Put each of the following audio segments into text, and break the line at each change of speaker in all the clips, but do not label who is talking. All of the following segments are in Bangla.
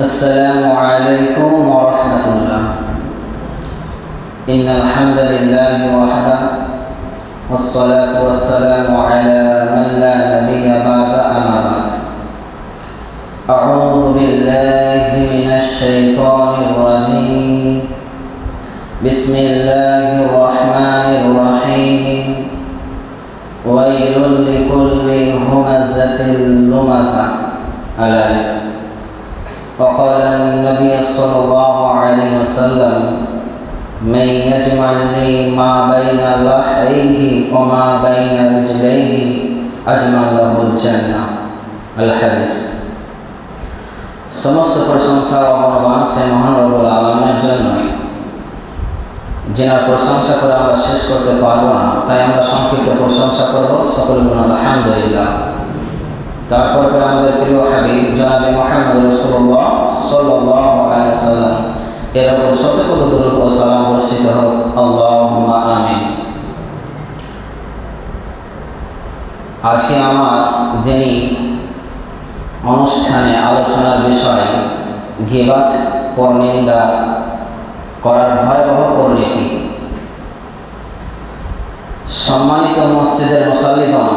السلام عليكم ورحمة الله. إن الحمد لله وحده والصلاة والسلام على من لا نبي بعد أما بعد. أعوذ بالله من الشيطان الرجيم. بسم الله الرحمن الرحيم. ويل لكل همزة لمزة. الآية. وقال النبي صلى الله عليه وسلم: من يجمع لي ما بين لحيه وما بين رجليه أجمع له الجنة. الحديث. সমস্ত প্রশংসা ও গুণগান সেই মহান রব্বুল আলামিনের জন্যই, যিনার প্রশংসা করে আমরা শেষ করতে পারবো না, তাই আমরা সংক্ষিপ্ত প্রশংসা করব। সকল গুণ আলহামদুলিল্লাহ। তারপর করে আমাদের প্রিয় হাবিব জনাবে মুহাম্মদ রাসূলুল্লাহ সাল্লাল্লাহু আলাইহি ওয়াসাল্লাম এর উপর শতকোটি দরুদ ও সালাম বর্ষিত হোক। আল্লাহুম্মা আমিন। আজকে আমার যিনি অনুষ্ঠানে আলোচনার বিষয় গীবত, পরনিন্দা করার ভয়াবহ পরিণতি। সম্মানিত মসজিদের মুসাল্লিগণ,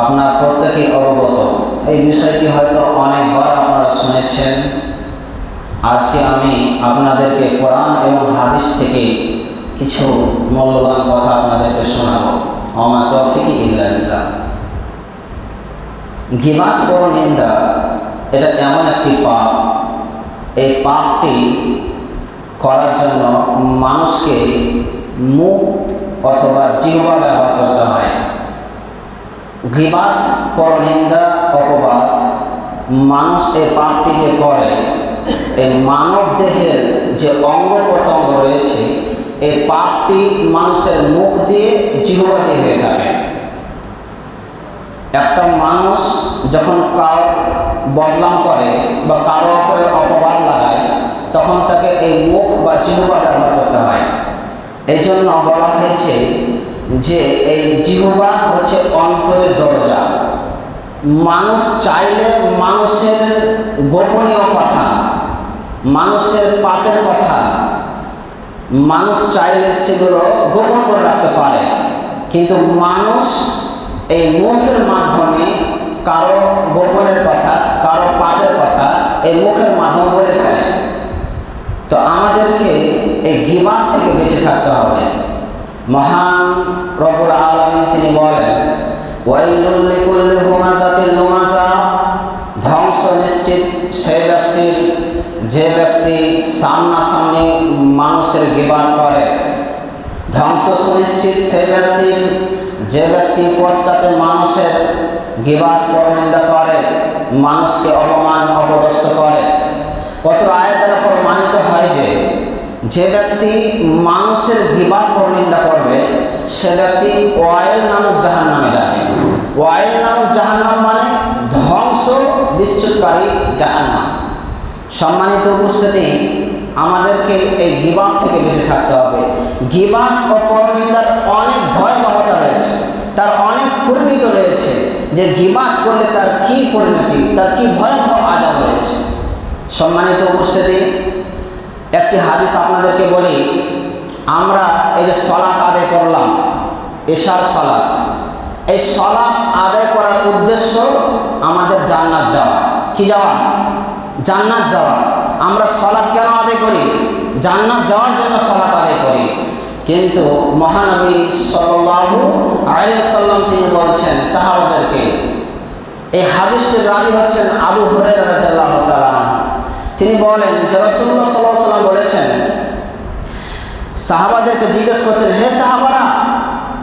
আপনার প্রত্যেকেই অবগত, এই বিষয়টি হয়তো অনেকবার আপনারা শুনেছেন। আজকে আমি আপনাদেরকে কোরআন এবং হাদিস থেকে কিছু মূল্যবান কথা আপনাদেরকে শোনাবো। ওমা তৌফিকি ইল্লা বিল্লাহ। গীবত, পরনিন্দা এটা এমন একটি পাপ, এই পাপটি করার জন্য মানুষকে মুখ অথবা জিহ্বা ব্যবহার করতে হয়। গীবত, পরনিন্দা, অপবাদ, মানুষ এই পাপটি যে করে, এই মানব দেহের যে অঙ্গ প্রত্যঙ্গ রয়েছে, এই পাপটি মানুষের মুখ দিয়ে, জিহ্বা দিয়ে হয়ে থাকে। একটা মানুষ যখন কারো বদনাম করে বা কারো উপরে অপবাদ লাগায়, তখন তাকে এই মুখ বা জিহ্বা ব্যবহার করতে হয়। এই জন্য বলা হয়েছে যে এই জিহ্বা হচ্ছে অন্তরের দরজা। মানুষ চাইলে মানুষের গোপনীয় কথা, মানুষের পাপের কথা, মানুষ চাইলে সেগুলো গোপন করে রাখতে পারে, কিন্তু মানুষ এই মুখের মাধ্যমে কারো গোপনের কথা, কারো পাপের কথা এই মুখের মাধ্যমে বলে ফেলে। তো আমাদেরকে এই গীবত থেকে বেঁচে থাকতে হবে। মহান রব্বুল আলামিন তিনি বলেন, ওয়াইলুল লিকুল্লি হুমাযাতিল লুমাযা। ধ্বংস নিশ্চিত সেই ব্যক্তির যে ব্যক্তি সামনাসামনি মানুষের গীবত করে। ধ্বংস সুনিশ্চিত সেই ব্যক্তির যে ব্যক্তি পশ্চাতে মানুষের গীবত, পরনিন্দা করে, মানুষকে অপমান অপদস্থ করে। অত্র আয়াত দ্বারা প্রমাণিত হয় যে যে ব্যক্তি মানুষের গীবত, পরনিন্দা করবে, সে ব্যক্তি ওয়াইল নামক জাহান্নামে যাবে। ওয়াইল নামক জাহান্নাম মানে ধ্বংস বিচ্যুতকারী জাহান্নাম। সম্মানিত উপস্থিতি, আমাদেরকে এই গীবত থেকে বেঁচে থাকতে হবে। গীবত ও পরনিন্দার অনেক ভয়াবহতা রয়েছে, তার অনেক পরিণতি রয়েছে, যে গীবত করলে তার কী পরিণতি, তার কী ভয়াবহ আযাব রয়েছে। সম্মানিত উপস্থিতি, একটি হাদিস আপনাদেরকে বলি। আমরা এই যে সালাত আদায় করলাম, এশার সালাত, এই সালাত আদায় করার উদ্দেশ্য আমাদের জান্নাত যাওয়া। কি যাওয়া? জান্নাত যাওয়া। আমরা সালাত কেন আদায় করি? জান্নাত যাওয়ার জন্য সালাত আদায় করি। কিন্তু মহানবী সাল্লাল্লাহু আলাইহি ওয়াসাল্লাম তিনি বলছেন সাহাবাদেরকে, এই হাদিসটির রাবী হচ্ছেন আবু হুরায়রা রাদিয়াল্লাহু তাআলা। তিনি বলেন যে রাসূলুল্লাহ সাল্লাল্লাহু আলাইহি ওয়াসাল্লাম বলেছেন, সাহাবাদেরকে জিজ্ঞেস করছেন, হে সাহাবারা,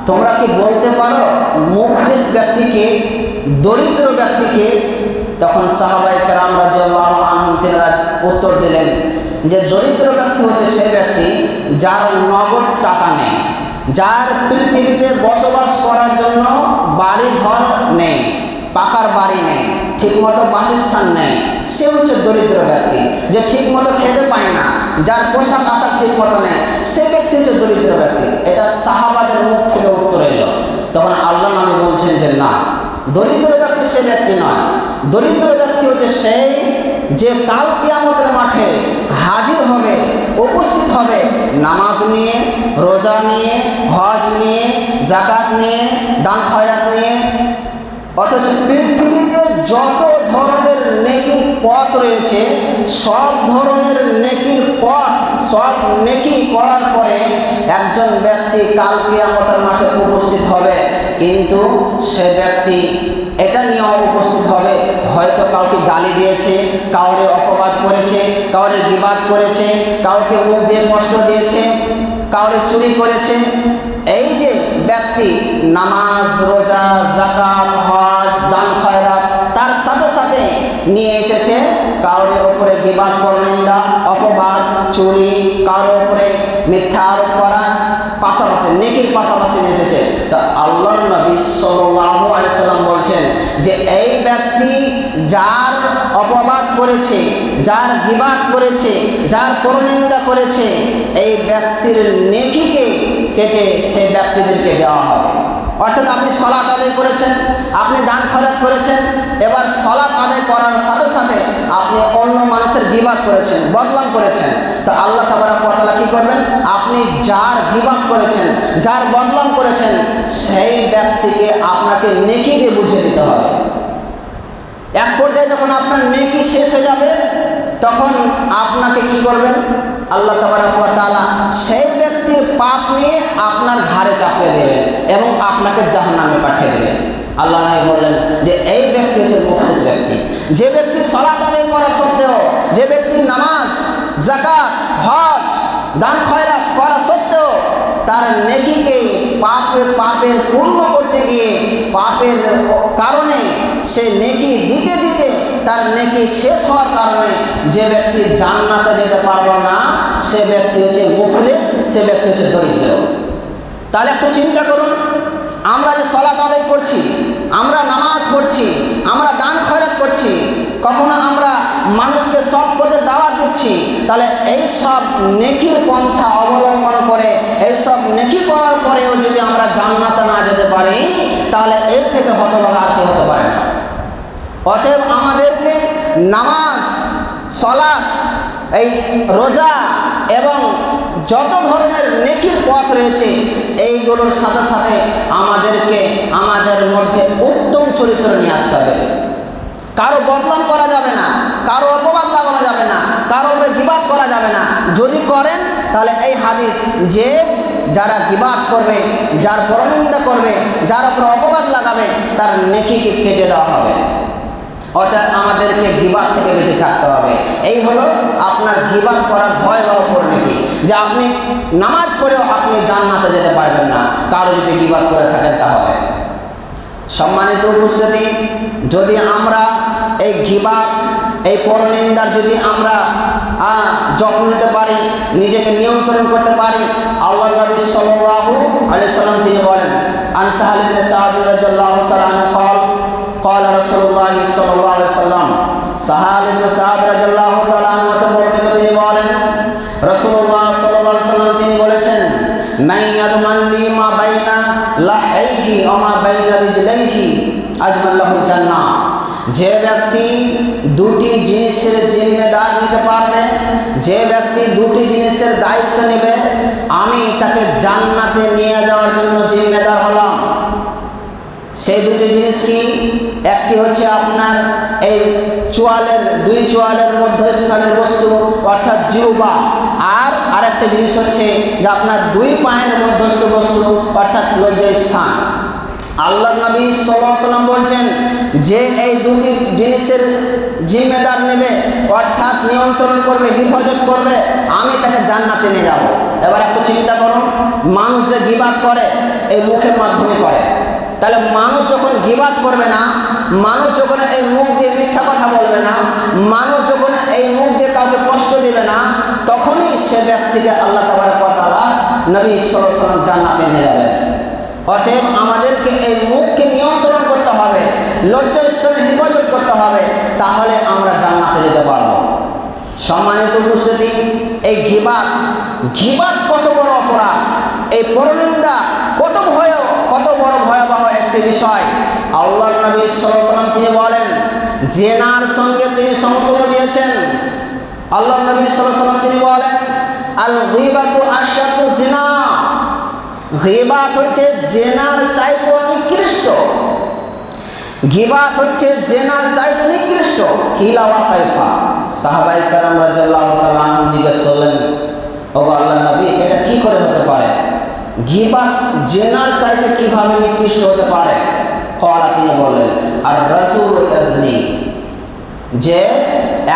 তোমরা কি বলতে পারো মুফলিস ব্যক্তিকে, দরিদ্র ব্যক্তিকে? তখন সাহাবায়ে কেরাম রাদিয়াল্লাহু আনহুম তিনারা উত্তর দিলেন যে দরিদ্র ব্যক্তি হচ্ছে সেই ব্যক্তি যার নগদ টাকা নেই, যার পৃথিবীতে বসবাস করার জন্য বাড়ি ঘর নেই, পাকার বাড়ি নেই, ঠিকমতো বাসস্থান নেই, সে হচ্ছে দরিদ্র ব্যক্তি। যে ঠিকমতো খেতে পায় না, যার পোশাক আশাক ঠিকমতো নেই, সে ব্যক্তি হচ্ছে দরিদ্র ব্যক্তি। এটা সাহাবাদের মুখ থেকে উত্তর এলো। তখন আল্লাহ নবী বলছেন যে না, দরিদ্র ব্যক্তি সে ব্যক্তি নয়, দরিদ্র ব্যক্তি হচ্ছে সেই যে কাল কিয়ামতের মাঠে হাজির হবে, উপস্থিত হবে নামাজ নিয়ে, রোজা নিয়ে, হজ নিয়ে, যাকাত নিয়ে, দান খয়রাত নিয়ে, অথচ পৃথিবীতে যত ধরনের নেকির পথ রয়েছে সব ধরনের নেকির পথ, সব নেকি করার পরে একজন ব্যক্তি কাল কিয়ামতের মাঠে উপস্থিত হবে, কিন্তু সে ব্যক্তি এটা নিয়েও উপস্থিত হবে হয়তো কাউকে গালি দিয়েছে, কাউকে অপবাদ করেছে, কাউকে গীবাত করেছে, কাউকে মুখ দিয়ে কষ্ট দিয়েছে, কাউকে চুরি করেছে। এই যে ব্যক্তি নামাজ, রোজা, যাকাত, হজ, দান খয়রাত তার সাথে সাথে নিয়ে এসেছে কাউর উপরে গীবাত, পরনিন্দা, অপবাদ, চুরি, কারোর উপরে মিথ্যা আরোপ করা, পাশাপাশি নেকির পাশাপাশি নিয়ে এসেছে। তা আল্লাহর নবী সাল্লাল্লাহু আলাইহি সাল্লাম বলছেন যে এই ব্যক্তি যার অপবাদ করেছে, যার গীবাত করেছে, যার পরনিন্দা করেছে, এই ব্যক্তির নেকিকে কেটে সেই ব্যক্তিদেরকে দেওয়া হবে। অর্থাৎ আপনি সালাত আদায় করেছেন, আপনি দান খয়রাত করেছেন, এবার সালাত আদায় করার সাথে সাথে আপনি অন্য মানুষের গীবাত করেছেন, বদনাম করেছেন, তো আল্লাহ তাবারক ওয়া তাআলা কি করবেন? আপনি যার গীবাত করেছেন, যার বদনাম করেছেন, সেই ব্যক্তিকে আপনাকে নেকি দিয়ে বুঝিয়ে দিতে হবে। এক পর্যায়ে যখন আপনার নেকি শেষ হয়ে যাবে তখন আপনাকে কি করবেন? আল্লাহ তাবারক ওয়া তাআলা সেই ব্যক্তির পাপ নিয়ে আপনার ঘাড়ে চাপিয়ে দেবেন এবং আপনাকে জাহান্নামে পাঠিয়ে দেবেন। আল্লাহ নবী বললেন যে এই ব্যক্তি হচ্ছে মুখলিস ব্যক্তি, যে ব্যক্তি সালাত আদায় করা সত্ত্বেও, যে ব্যক্তি নামাজ, যাকাত, হজ, দান খয়রাত করা সত্ত্বেও তার নেকিকে পাপের পূর্ণ করতে গিয়ে পাপের কারণে সে নেকি দিতে দিতে তার নেকি শেষ হওয়ার কারণে যে ব্যক্তি জান্নাতে যেতে পারলো না সে ব্যক্তি হচ্ছে মুফলিস, সে ব্যক্তি হচ্ছে দরিদ্র। তাহলে একটু চিন্তা করুন, আমরা যে সালাত আদায় করছি, আমরা নামাজ পড়ছি, আমরা দান খয়রাত করছি, কখনো আমরা মানুষকে সৎ পথে দাওয়াত দিচ্ছি, তাহলে এই সব নেকির পন্থা অবলম্বন করে এই সব নেকি করার পরেও যদি আমরা জান্নাতে না যেতে পারি তাহলে এর থেকে হতভাগা আর কি হতে পারে না। অতএব আমাদেরকে নামাজ, সালাত, এই রোজা এবং যত ধরনের নেকির পথ রয়েছে এইগুলোর সাথে সাথে আমাদেরকে আমাদের মধ্যে উত্তম চরিত্র নিয়ে আসতে হবে। কারো বদনাম করা যাবে না, কারো অপবাদ লাগানো যাবে না, কারো উপরে গীবাত করা যাবে না। যদি করেন তাহলে এই হাদিস যে যারা গীবাত করবে, যার পরনিন্দা করবে, যার উপরে অপবাদ লাগাবে তার নেকিকে কেটে দেওয়া হবে। অর্থাৎ আমাদেরকে গীবাত থেকে বেঁচে থাকতে হবে। এই হলো আপনার গীবাত করার ভয়াবহ পরিণতি, যে আপনি নামাজ পড়েও আপনি জান্নাতে যেতে পারবেন না কারো যদি গীবাত করে থাকেন তাহলে। সম্মানিত উপস্থিতি, যদি আমরা এই গীবাত, এই পরনিন্দার যদি আমরা যত্ন নিতে পারি, নিজেকে নিয়ন্ত্রণ করতে পারি, আল্লাহর নবী সাল্লাল্লাহু আলাইহি সাল্লাম তিনি বলেন, আন সাহাল ইবনে সাদ রাদিয়াল্লাহু তাআলা আনহু قال قال رسول الله صلى الله عليه وسلم সাহাল ইবনে সাদ রাদিয়াল্লাহু তাআলা আনহু থেকে বর্ণিত তিনি বলেন, রাসূলুল্লাহ সাল্লাল্লাহু আলাইহি সাল্লাম তিনি বলেছেন, মান ইয়াদমান লি মা বাইনা লাহইহি ওয়া মা বাইনা রিজলাইহি আজমান লাহুল জান্নাহ। যে ব্যক্তি দুটি জিনিসের জিম্মেদার নিতে পারবে, যে ব্যক্তি দুটি জিনিসের দায়িত্ব নেবে, আমি তাকে জান্নাতে নিয়ে যাওয়ার জন্য জিম্মেদার হলাম। সেই দুটি জিনিস কি? একটি হচ্ছে আপনার এই চোয়ালের, দুই চোয়ালের মধ্যস্থানের বস্তু অর্থাৎ জিহ্বা, আর আরেকটা জিনিস হচ্ছে যে আপনার দুই পায়ের মধ্যস্থ বস্তু অর্থাৎ লজ্জাস্থান। আল্লাহ নবী সাল্লাল্লাহু আলাইহি ওয়াসাল্লাম বলছেন যে এই দুটি জিনিসের জিম্মেদার নেবে অর্থাৎ নিয়ন্ত্রণ করবে, হেফাজত করবে, আমি তাকে জান্নাতে নিয়ে যাব। এবার একটু চিন্তা করুন, মানুষ যে গীবাত করে এই মুখের মাধ্যমে করে, তাহলে মানুষ যখন গীবাত করবে না, মানুষ যখন এই মুখ দিয়ে মিথ্যা কথা বলবে না, মানুষ যখন এই মুখ দিয়ে কাউকে কষ্ট দেবে না, তখনই সে ব্যক্তিকে আল্লাহ তাবারক ওয়া তাআলা নবী সাল্লাল্লাহু আলাইহি ওয়াসাল্লাম জান্নাতে নিয়ে যাবেন। অতএব আমাদেরকে এই মুখকে নিয়ন্ত্রণ করতে হবে, লজ্জাস্থানের হেফাজত করতে হবে, তাহলে আমরা জান্নাতে যেতে পারবো। সম্মানিত উপস্থিতি, এই গীবাত কত বড় অপরাধ, এই পরনিন্দা কত বড় ভয়াবহ একটি বিষয়। আল্লাহর নবী সাল্লাল্লাহু আলাইহি ওয়াসাল্লাম তিনি বলেন জেনার সঙ্গে তিনি সমতুল্য দিয়েছেন। আল্লাহ নবী সাল্লাল্লাহু আলাইহি ওয়াসাল্লাম তিনি বলেন, আল গীবাতু আশাদু জিনা, গীবাত হচ্ছে জেনার চাইতে নিকৃষ্ট। গীবাত হচ্ছে জেনার চাইতে নিকৃষ্ট। কিলা ওয়া কাইফা, সাহাবায়ে কেরাম রাদিয়াল্লাহু তাআলা আনহুম জিজ্ঞেস করলেন, ওগো আল্লাহর নবী, এটা কি করে হতে পারে? গীবাত জেনার চাইতে কিভাবে নিকৃষ্ট হতে পারে? ক্বালা, তিনি বললেন, আর রাসূল ইয়াজনি, যে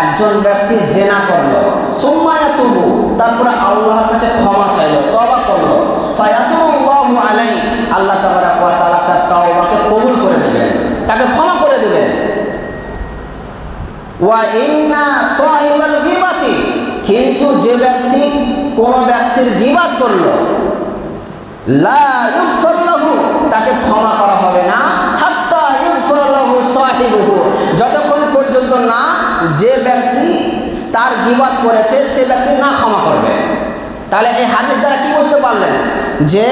একজন ব্যক্তি জেনা করলো, সুম্মা ইয়াতুবু, তারপরে আল্লাহর কাছে ক্ষমা চাইলো, তওবা করলো, ফায়াতুবুল্লাহু আলাইহি, আল্লাহ তাবারাক ওয়া তাআলা তার তওবাকে কবুল করে নেবেন, তাকে ক্ষমা করে দেবেন। ওয়া ইন্না সাহিবাল গীবাতি, কিন্তু যে ব্যক্তি কোন ব্যক্তির গীবাত করলো, লা ইগফার লাহু, তাকে ক্ষমা করা হবে না, হাত্তা ইগফার লাহু সাহিবুহু, যতক্ষণ পর্যন্ত না যে ব্যক্তি তার গীবাত করেছে সে ব্যক্তি না ক্ষমা করবে। তাহলে এই হাদিস দ্বারা কি বুঝতে পারলেন? যে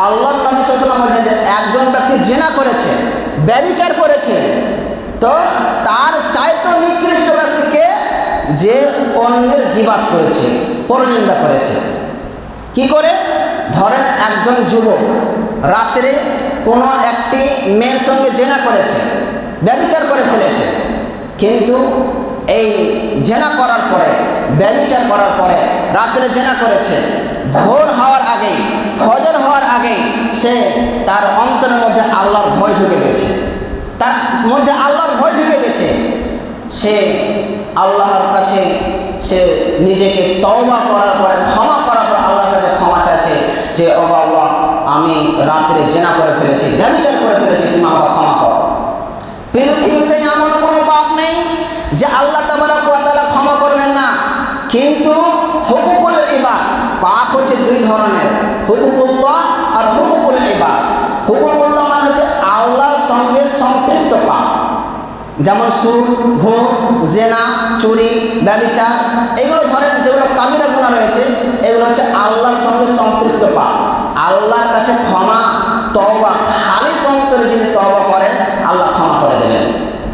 আল্লাহর নবী সাল্লাল্লাহু আলাইহি ওয়াসাল্লাম বলেছেন যে একজন ব্যক্তি জিনা করেছে, ব্যভিচার করেছে, তো তার চাইতে নিকৃষ্ট ব্যক্তিকে যে অন্যের গীবাত করেছে, পরনিন্দা করেছে। কি করে? ধরেন একজন যুবক রাত্রে কোনো একটি মেয়ের সঙ্গে জেনা করেছে, ব্যভিচার করে ফেলেছে, কিন্তু এই জেনা করার পরে, ব্যভিচার করার পরে রাত্রে জেনা করেছে, ভোর হওয়ার আগেই, ফজর হওয়ার আগেই সে তার অন্তরের মধ্যে আল্লাহর ভয় ঢুকে গেছে, তার মধ্যে আল্লাহর ভয় ঢুকে গেছে, সে আল্লাহর কাছে সে নিজেকে তওবা করার পরে, ক্ষমা করার পরে আল্লাহর কাছে ক্ষমা চাইছে যে ও আল্লাহ, আমি রাত্রে জেনা করে ফেলেছি, ব্যভিচার করে ফেলেছি, তুমি আমাকে ক্ষমা করো। পৃথিবীতে এমন কোনো পাপ নেই যে আল্লাহ তাবারক ওয়া তাআলা ক্ষমা করবেন না। কিন্তু হুকুকুল ইবাদ, পাপ হচ্ছে দুই ধরনের, হুকুকুল্লাহ আর হুকুকুল ইবাদ। হুকুকুল্লাহ মানে হচ্ছে আল্লাহর সঙ্গে সম্পৃক্ত পাপ, যেমন সুদ, ঘুষ, জেনা, চুরি, ব্যভিচার, এগুলো ধরেন যেগুলো কাবিরা গুনাহ রয়েছে, এগুলো হচ্ছে আল্লাহর সঙ্গে সম্পৃক্ত পাপ। আল্লাহর কাছে ক্ষমা, তওবা, খালিস অন্তরে যদি তওবা করেন আল্লাহ ক্ষমা করে দেবেন।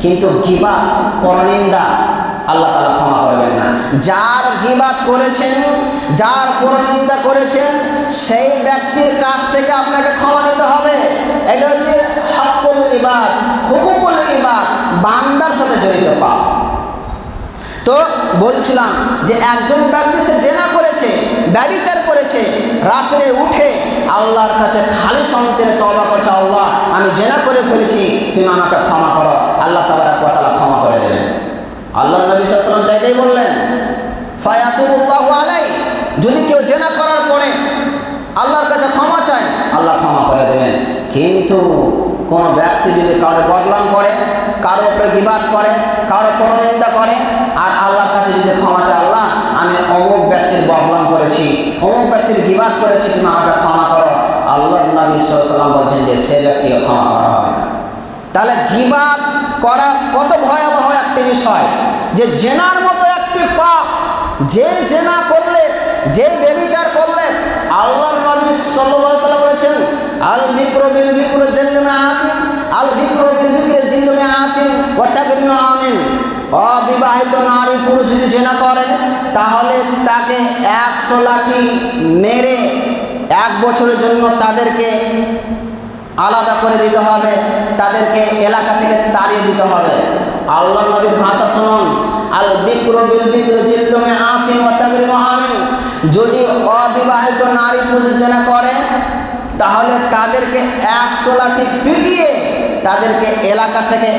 কিন্তু গীবাত, পরনিন্দা আল্লাহ তাআলা ক্ষমা করবেন না। যার গীবাত করেছেন, যার পরনিন্দা করেছেন, সেই ব্যক্তির কাছ থেকে আপনাকে ক্ষমা নিতে হবে। এটা হচ্ছে হকুল ইবাদ, হুকুকুল ইবাদ, বান্দার সাথে জড়িত পাপ। তো বলছিলাম যে একজন ব্যক্তি সে জেনা করেছে, ব্যভিচার করেছে, রাত্রে উঠে আল্লাহর কাছে খালিস অন্তরে তওবা করছে, আল্লাহ আমি জেনা করে ফেলেছি, তুমি আমাকে ক্ষমা করো, আল্লাহ তাবারক ওয়া তাআলা ক্ষমা করে দেবেন। আল্লাহ নবী সাল্লাল্লাহু আলাইহি ওয়াসাল্লাম এটাই বললেন, ফায়াতুবুল্লাহু আলাইহি, যদি কেউ জেনা করার পরে আল্লাহর কাছে ক্ষমা চায় আল্লাহ ক্ষমা করে দেবেন। কিন্তু কোনো ব্যক্তি যদি কারো বদনাম করে, কারো উপরে গীবাত করে, কারো পরনিন্দা করে, আর আল্লাহর কাছে যদি ক্ষমা চায়, আল্লাহ আমি অমুক ব্যক্তির বদনাম করেছি, অমুক ব্যক্তির গীবাত করেছি, তুমি আমাকে ক্ষমা করো, আল্লাহর নবী সাল্লাল্লাহু আলাইহি ওয়াসাল্লাম বলছেন যে সে ব্যক্তিকে ক্ষমা করা হবে না। তাহলে গীবাত করা কত ভয়াবহ একটি বিষয়, যে জেনার মতো একটি পাপ, যে জেনা করলে, যে ব্যভিচার করলে, আল্লাহর নবী সাল্লাল্লাহু আলাইহি ওয়াসাল্লাম বলেছেন, আল বিকরু বিল বিকরি জিলদু মিআতিন, আল বিকরু বিল বিকরি জিলদু মিআতিন ওয়া তাগরিমু আমিন। অবিবাহিত নারী পুরুষ যদি জেনা করে তাহলে তাকে 100 লাঠি মেরে 1 বছরের জন্য তাদেরকে আলাদা করে দিতে হবে, তাদেরকে এলাকা থেকে তাড়িয়ে দিতে হবে। আল্লাহ নবীর ভাষা শুনুন, আল বিকরু বিল বিকরি জিলদু মিআতিন ওয়া তাগরিমু আমিন। যদি অবিবাহিত নারী পুরুষ জেনা করে তাহলে তাদেরকে 100 লাঠি পিটিয়ে তাদেরকে এলাকা থেকে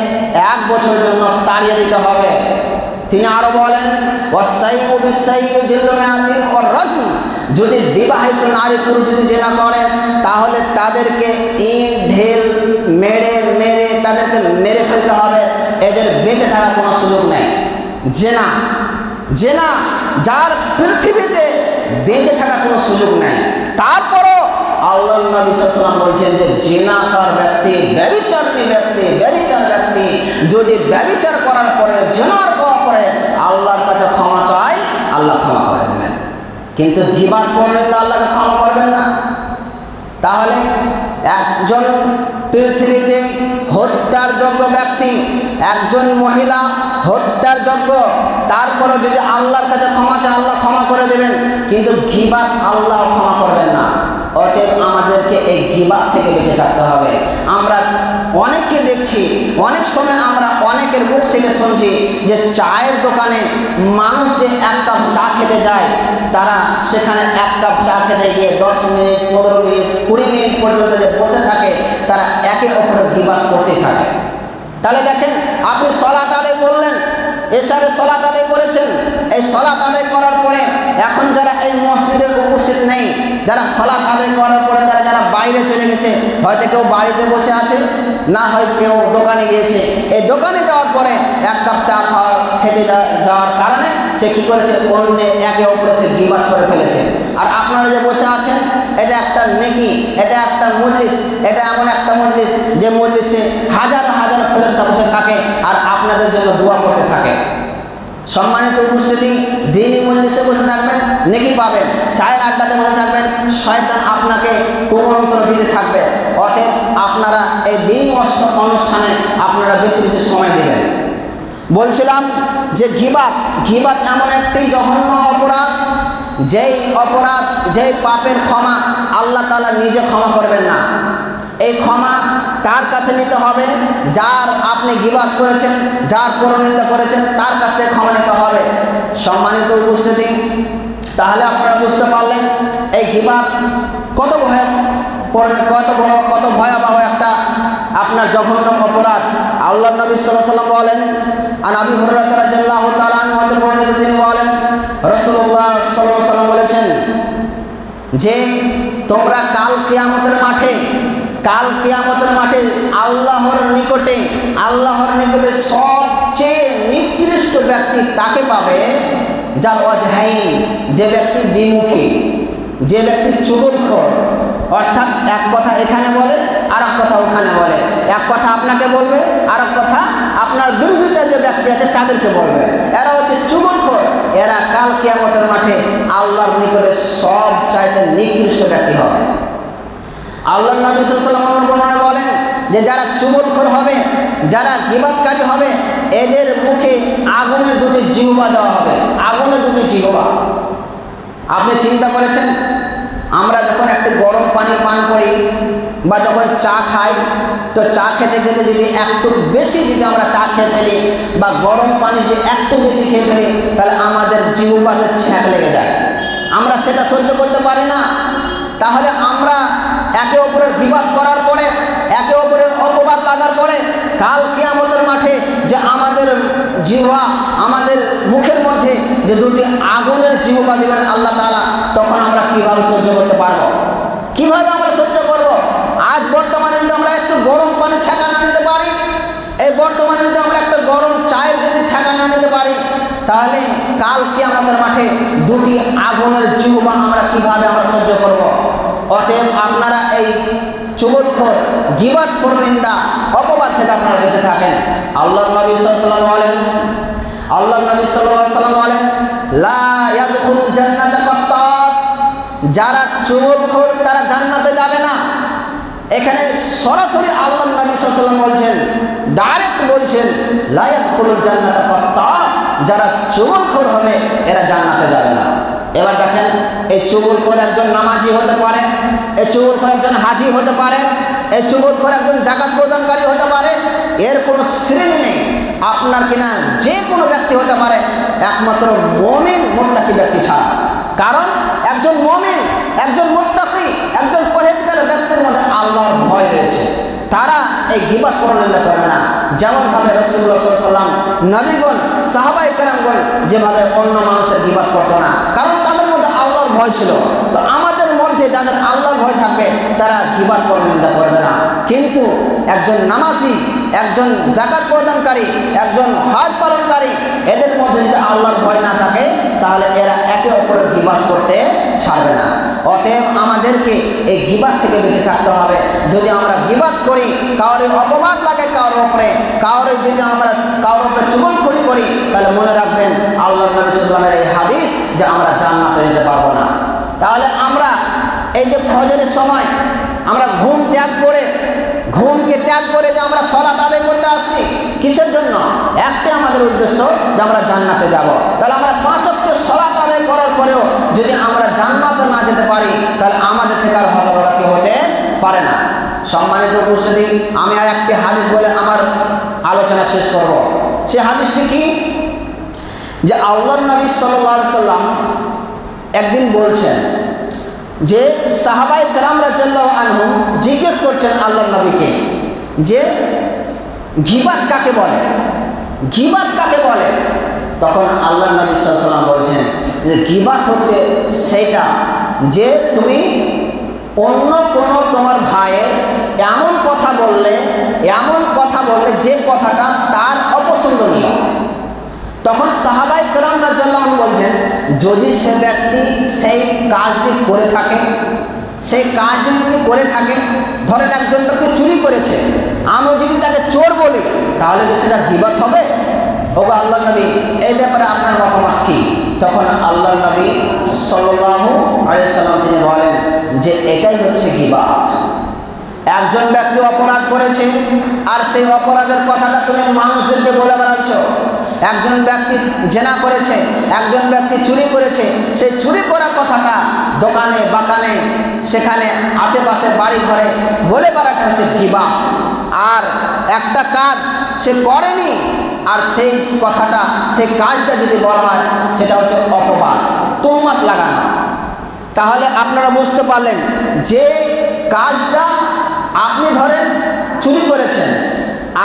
1 বছরের জন্য তাড়িয়ে দিতে হবে। তিনি আরো বলেন, ওয়াসাইয়ু বিসাইয়্যি জিলদু মিআতিন ওয়া রাজম, যদি বিবাহিত নারী পুরুষ যদি জেনা করে তাহলে তাদেরকে ইট ঢেল মেরে মেরে তাদেরকে মেরে ফেলতে হবে, এদের বেঁচে থাকার কোনো সুযোগ নেই। জেনা, জেনা যার পৃথিবীতে বেঁচে থাকার কোনো সুযোগ নেই। তারপরও আল্লাহ নবী সাল্লাল্লাহু আলাইহি ওয়াসাল্লাম বলছেন যে জেনাকার ব্যক্তি, ব্যভিচারী ব্যক্তি, ব্যভিচার ব্যক্তি যদি ব্যভিচার করার পরে, জেনার করার পরে আল্লাহর কাছে ক্ষমা চায়, আল্লাহ ক্ষমা করে দেবেন। কিন্তু গীবাত পরনিন্দা আল্লাহকে ক্ষমা করবেন না। তাহলে একজন পৃথিবীতে হত্যার যোগ্য ব্যক্তি ব্যক্তি, একজন মহিলা হত্যার যোগ্য, তারপরে যদি আল্লাহর কাছে ক্ষমা চায় আল্লাহ ক্ষমা করে দেবেন, কিন্তু গীবাত আল্লাহ ক্ষমা করবেন না। অতএব আমাদেরকে এই গীবাত থেকে বেঁচে থাকতে হবে। আমরা অনেককে দেখছি, অনেক সময় আমরা অনেকের মুখ থেকে শুনছি যে চায়ের দোকানে মানুষ যে এক কাপ চা খেতে যায়, তারা সেখানে এক কাপ চা খেতে গিয়ে 10 মিনিট, 15 মিনিট, 20 মিনিট পর্যন্ত যে বসে থাকে, তারা একে অপরের গীবাত করতে থাকে। তাহলে দেখেন, আপনি সালাত আদায় করলেন, এশারের সালাত আদায় করেছেন, এই সালাত আদায় করার পরে এখন যারা এই মসজিদে উপস্থিত নেই, যারা সালাত আদায় করার পরে যারা বাইরে চলে গেছে, হয়তো কেউ বাড়িতে বসে আছে, না হয় কেউ দোকানে গিয়েছে, এই দোকানে যাওয়ার পরে এক কাপ চা খেতে যাওয়ার কারণে সে কী করেছে, অন্য একে অপরে সে গীবাত করে ফেলেছে। আর আপনারা যে বসে আছেন, এটা একটা নেকি, এটা একটা মজলিস, এটা এমন একটা মজলিস যে মজলিসে হাজার হাজার ফেরেশতা বসে থাকে আর আপনাদের জন্য দোয়া করতে থাকে। সম্মানিত উপস্থিতি, দিনই মজলিসে বসে থাকবেন, নেকি পাবেন। চায়ের আড্ডাতে বসে থাকবেন, শয়তান আপনাকে কুমন্ত্র দিতে থাকবে। অতএব আপনারা এই দিনই অনুষ্ঠানে আপনারা বেশি বেশি সময় দেবেন। বলছিলাম যে গীবাত এমন একটি জঘন্য অপরাধ, যেই পাপের ক্ষমা আল্লাহ তাআলা নিজে ক্ষমা করবেন না। এই ক্ষমা তার কাছে নিতে হবে, যার আপনি গীবাত করেছেন, যার পরনিন্দা করেছেন, তার কাছ থেকে ক্ষমা নিতে হবে। সম্মানিত উপস্থিতি, তাহলে আপনারা বুঝতে পারলেন এই গীবাত কত ভয়াবহ একটা আপনার জঘন্য অপরাধ। আল্লাহর নবী সাল্লাল্লাহু আলাইহি ওয়াসাল্লাম বলেন, আন আবি হুরায়রা রাদিয়াল্লাহু তাআলা আনহু হতে বর্ণিত, তিনি বলেন, রাসূলুল্লাহ সাল্লাল্লাহু আলাইহি ওয়াসাল্লাম বলেছেন যে তোমরা কাল কিয়ামতের মাঠে আল্লাহর নিকটে সবচেয়ে নিকৃষ্ট ব্যক্তি তাকে পাবে, যার ওয়াজহাইন, যে ব্যক্তি দ্বিমুখী, যে ব্যক্তি চুগলখোর। অর্থাৎ এক কথা এখানে বলে আর এক কথা ওখানে বলে, এক কথা আপনাকে বলবে আর এক কথা আপনার বিরোধিতা যে ব্যক্তি আছে তাদেরকে বলবে। এরা হচ্ছে চুগলখোর। এরা কাল কিয়ামতের মাঠে আল্লাহর নিকটে সবচাইতে নিকৃষ্ট ব্যক্তি হবে। আল্লাহর নবী সাল্লাল্লাহু আলাইহি ওয়াসাল্লাম বলেন যে যারা চুগলখোর হবে, যারা গীবাতকারী হবে, এদের মুখে আগুনের 2টি জিহ্বা দেওয়া হবে, আগুনের 2টি জিহ্বা। আপনি চিন্তা করেছেন, আমরা যখন একটু গরম পানি পান করি বা যখন চা খাই, তো চা খেতে গেলে যদি একটু বেশি আমরা চা খেয়ে ফেলি বা গরম পানি যদি একটু বেশি খেয়ে ফেলি, তাহলে আমাদের জিহ্বাতে ছ্যাঁক লেগে যায়, আমরা সেটা সহ্য করতে পারি না। তাহলে আমরা একে অপরের গীবাত করার পরে, একে অপরের অপবাদ লাগার পরে কাল কিয়ামতের মাঠে যে আমাদের জিহ্বা, আমাদের মুখের মধ্যে যে 2টি আগুনের জিহ্বা দেবেন আল্লাহ তাআলা, তখন আমরা কিভাবে সহ্য করতে পারব? কিভাবে আমরা সহ্য করব? আজ বর্তমানে যদি আমরা একটু গরম পানি ছ্যাঁকা না নিতে পারি, এই বর্তমানে যদি আমরা একটা গরম চায়ের যদি ছ্যাঁকা না নিতে পারি, তাহলে কাল কিয়ামতের মাঠে 2টি আগুনের জিহ্বা আমরা কিভাবে সহ্য করব? অতএব আপনারা এই চুগলখোর, গীবাত, পরনিন্দা, অপবাদ থেকে আপনারা বেঁচে থাকেন। আল্লাহর নবী সাল্লাল্লাহু আলাইহি ওয়াসাল্লাম বলেন, লা ইয়াদখুলুল জান্নাতা কাত্তাত, যারা চুগলখোর তারা জান্নাতে যাবে না। এখানে সরাসরি আল্লাহর নবী সাল্লাল্লাহু আলাইহি ওয়াসাল্লাম বলছেন, ডাইরেক্ট বলছেন, লা ইয়াদখুলুল জান্নাতা কাত্তাত, যারা চুগলখোর হবে এরা জান্নাতে যাবে না। এবার দেখেন, এই চুগলখোর একজন নামাজি হতে পারে, এই চুগলখোর একজন হাজি হতে পারে, এই চুগলখোর একজন যাকাত প্রদানকারী হতে পারে, এর কোনো শ্রেণী নেই। আপনার কিনা যে কোনো ব্যক্তি হতে পারে, একমাত্র মুমিন মুত্তাকি ব্যক্তি ছাড়া। কারণ একজন মুমিন, একজন মুত্তাকি, একজন পরহেজগার ব্যক্তির মধ্যে আল্লাহর ভয় রয়েছে, তারা এই গীবাত পরনিন্দা করবে না। যেমনভাবে রাসূলুল্লাহ সাল্লাল্লাহু আলাইহি ওয়াসাল্লাম, নবীগণ, সাহাবায়ে কেরামগণ যেভাবে অন্য মানুষের গীবাত করতো না, কারণ তাদের মধ্যে আল্লাহর ভয় ছিল। তো আমাদের মধ্যে যাদের আল্লাহর ভয় থাকবে তারা গীবাত পরনিন্দা করবে না। কিন্তু একজন নামাজি, একজন যাকাত প্রদানকারী, একজন হজ পালনকারী, এদের মধ্যে যদি আল্লাহর ভয় না থাকে, তাহলে এরা একে অপরের গীবাত করতে ছাড়বে না। অতএব আমাদেরকে এই গীবাত থেকে বেঁচে থাকতে হবে। যদি আমরা গীবাত করি, কাউরে অপবাদ লাগে কারোর উপরে, যদি আমরা কারোর উপরে চুগলখড়ি করি, তাহলে মনে রাখবেন আল্লাহর নবী সাল্লাল্লাহু আলাইহি ওয়াসাল্লামের এই হাদিস যে আমরা জান্নাতে যেতে পারবো না। তাহলে আমরা এই যে ফজরের সময় আমরা ঘুম ত্যাগ করে, ঘুমকে ত্যাগ ত্যাগ করে যে আমরা সালাত আদায় করতে আসছি, কিসের জন্য? একটাই আমাদের উদ্দেশ্য যে আমরা জান্নাতে যাব। তাহলে আমরা 5 ওয়াক্ত সালাত আদায় করার পরেও যদি আমরা জান্নাতে না যেতে পারি, তাহলে আমাদের থেকে আর হতভাগা কেউ হতে পারে না। সম্মানিত উপস্থিতি, আমি আর একটি হাদিস বলে আমার আলোচনা শেষ করব। সে হাদিসটি কি? যে আল্লাহর নবী সাল্লাল্লাহু আলাইহি সাল্লাম একদিন বলছেন যে সাহাবায়ে কেরাম রাদিয়াল্লাহু আনহুম জিজ্ঞেস করছেন আল্লাহর নবীকে যে গীবাত কাকে বলে, গীবাত কাকে বলে? তখন আল্লাহর নবী সাল্লাল্লাহু আলাইহি সাল্লাম বলছেন যে গীবাত হচ্ছে সেটা যে তুমি অন্য কোনো তোমার ভাইয়ের এমন কথা বললে যে কথাটা তার অপছন্দনীয়। তখন সাহাবায়ে কেরাম রাদিয়াল্লাহু আনহু বলছেন যদি সে ব্যক্তি সেই কাজটি করে থাকে, সেই কাজ যদি করে থাকে, ধরেন একজন ব্যক্তি চুরি করেছে, আমি যদি তাকে চোর বলি, তাহলে কি সেটা গীবত হবে? ওগো আল্লাহর নবী, এই ব্যাপারে আপনার মতামত কি? তখন আল্লাহর নবী সাল্লাল্লাহু আলাইহি সাল্লাম তিনি বলেন যে এটাই হচ্ছে গীবত। একজন ব্যক্তি অপরাধ করেছে আর সেই অপরাধের কথাটা তুমি মানুষদেরকে বলে বেড়াচ্ছ। একজন ব্যক্তি জেনা করেছে, একজন ব্যক্তি চুরি করেছে, সেই চুরি করা কথাটা দোকানে বাগানে সেখানে আশেপাশে বাড়ি ঘরে বলে বেড়াটা হচ্ছে গীবত। আর একটা কাজ সে করেনি আর সেই কথাটা, সেই কাজটা যদি বলা হয় সেটা হচ্ছে অপবাদ, তহমত লাগানো। তাহলে আপনারা বুঝতে পারলেন যে কাজটা আপনি ধরেন চুরি করেছেন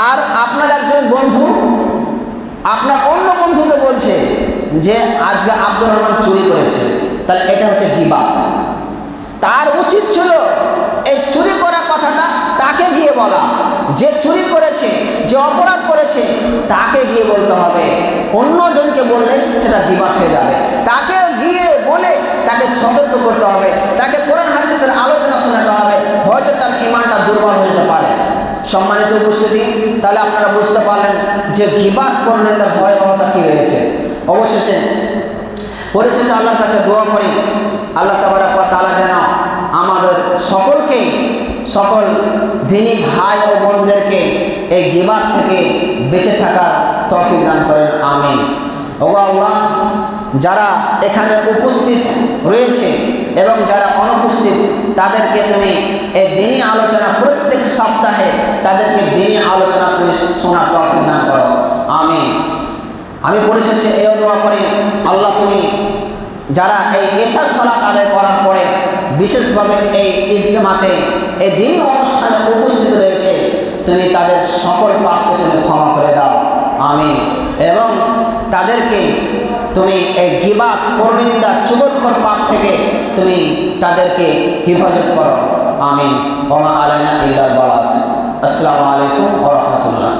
আর আপনার একজন বন্ধু আপনার অন্য বন্ধুকে বলছে যে আজকে আব্দুর রহমান চুরি করেছে, তাহলে এটা হচ্ছে গীবত। তার উচিত ছিল এই চুরি করা কথাটা তাকে গিয়ে বলা, যে চুরি করেছে, যে অপরাধ করেছে তাকে গিয়ে বলতে হবে। অন্যজনকে বললে সেটা গীবত হয়ে যাবে। তাকে গিয়ে বলে তাকে সতর্ক করতে হবে, তাকে কোরআন হাদিসের আলোচনা শোনাতে হবে, হয়তো তার ঈমানটা দুর্বল হতে পারে। সম্মানিত উপস্থিতি, তাহলে আপনারা বুঝতে পারলেন যে গীবত করলে তার ভয়াবহতা কী রয়েছে। পরিশেষে আল্লাহর কাছে দোয়া করি আল্লাহ তাবারক ওয়া তাআলা যেন আমাদের সকলকে, সকল দিনী ভাই ও বোনদেরকে এই গীবত থেকে বেঁচে থাকার তৌফিক দান করেন, আমিন। ওগো আল্লাহ, যারা এখানে উপস্থিত রয়েছে এবং যারা অনুপস্থিত তাদেরকে তুমি এই দিনী আলোচনা প্রত্যেক সপ্তাহে তাদেরকে দিনী আলোচনা তুমি শোনার তৌফিক দান করো, আমিন। আমি পরিশেষে এও দোয়া করি আল্লাহ তুমি যারা এই এশার সালাত আদায় করার পরে বিশেষভাবে এই ইজতেমাতে এই দিনী অনুষ্ঠানে উপস্থিত রয়েছে, তুমি তাদের সকল পাপকে তুমি ক্ষমা করে দাও, আমিন। এবং তাদেরকে তুমি এই গীবত, পরনিন্দা, চুগলখোর পাপ থেকে তুমি তাদেরকে হেফাজত করো, আমিন। ওয়া মা আলাইনা ইল্লাল বালাগ। আসসালামু আলাইকুম ওয়া রাহমাতুল্লাহ।